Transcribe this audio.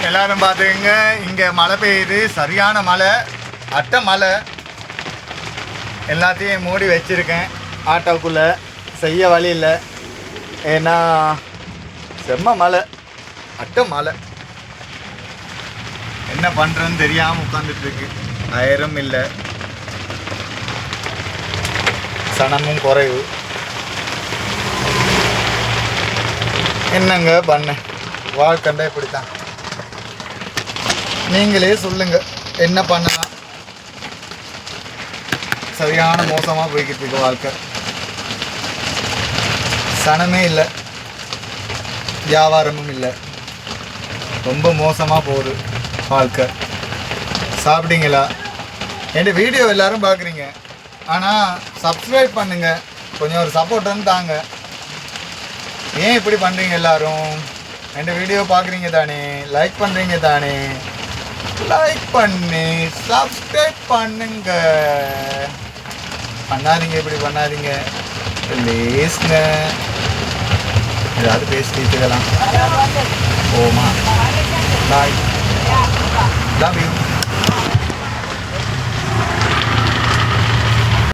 எல்லாரும் பார்த்துங்க, இங்கே மழை பெய்யுது, சரியான மழை, அட்டை மழை. எல்லாத்தையும் மூடி வச்சுருக்கேன் ஆட்டோக்குள்ளே, செய்ய வழி இல்லை. ஏன்னா செம்ம மழை, அட்டை மழை. என்ன பண்ணுறதுன்னு தெரியாமல் உட்காந்துட்ருக்கு. அயரும் இல்லை, சனமும் குறைவு. என்னங்க பண்ண, வாழ்க்கண்டா இப்படித்தான். நீங்களே சொல்லுங்க, என்ன பண்ணலாம்? சரியான மோசமாக போய்கிட்டு இருக்கு வாழ்க்கை. சனமே இல்லை, வியாபாரமும் இல்லை, ரொம்ப மோசமாக போகுது வாழ்க்கை. சாப்பிட்டீங்களா? என் வீடியோ எல்லாரும் பார்க்குறீங்க, ஆனால் சப்ஸ்கிரைப் பண்ணுங்கள், கொஞ்சம் ஒரு சப்போர்ட்டுன்னு தாங்க. ஏன் இப்படி பண்ணுறீங்க எல்லாரும்? என் வீடியோ பார்க்குறீங்க தானே, லைக் பண்ணுறீங்க தானே, லைக் பண்ணி சப்ஸ்கிரைப் பண்ணுங்க. பண்ணாதீங்க, இப்படி பண்ணாதீங்க ப்ளீஸ்ங்க. ஏதாவது பேசிட்டு இருக்கலாம். ஓமா பாய், லவ் யூ.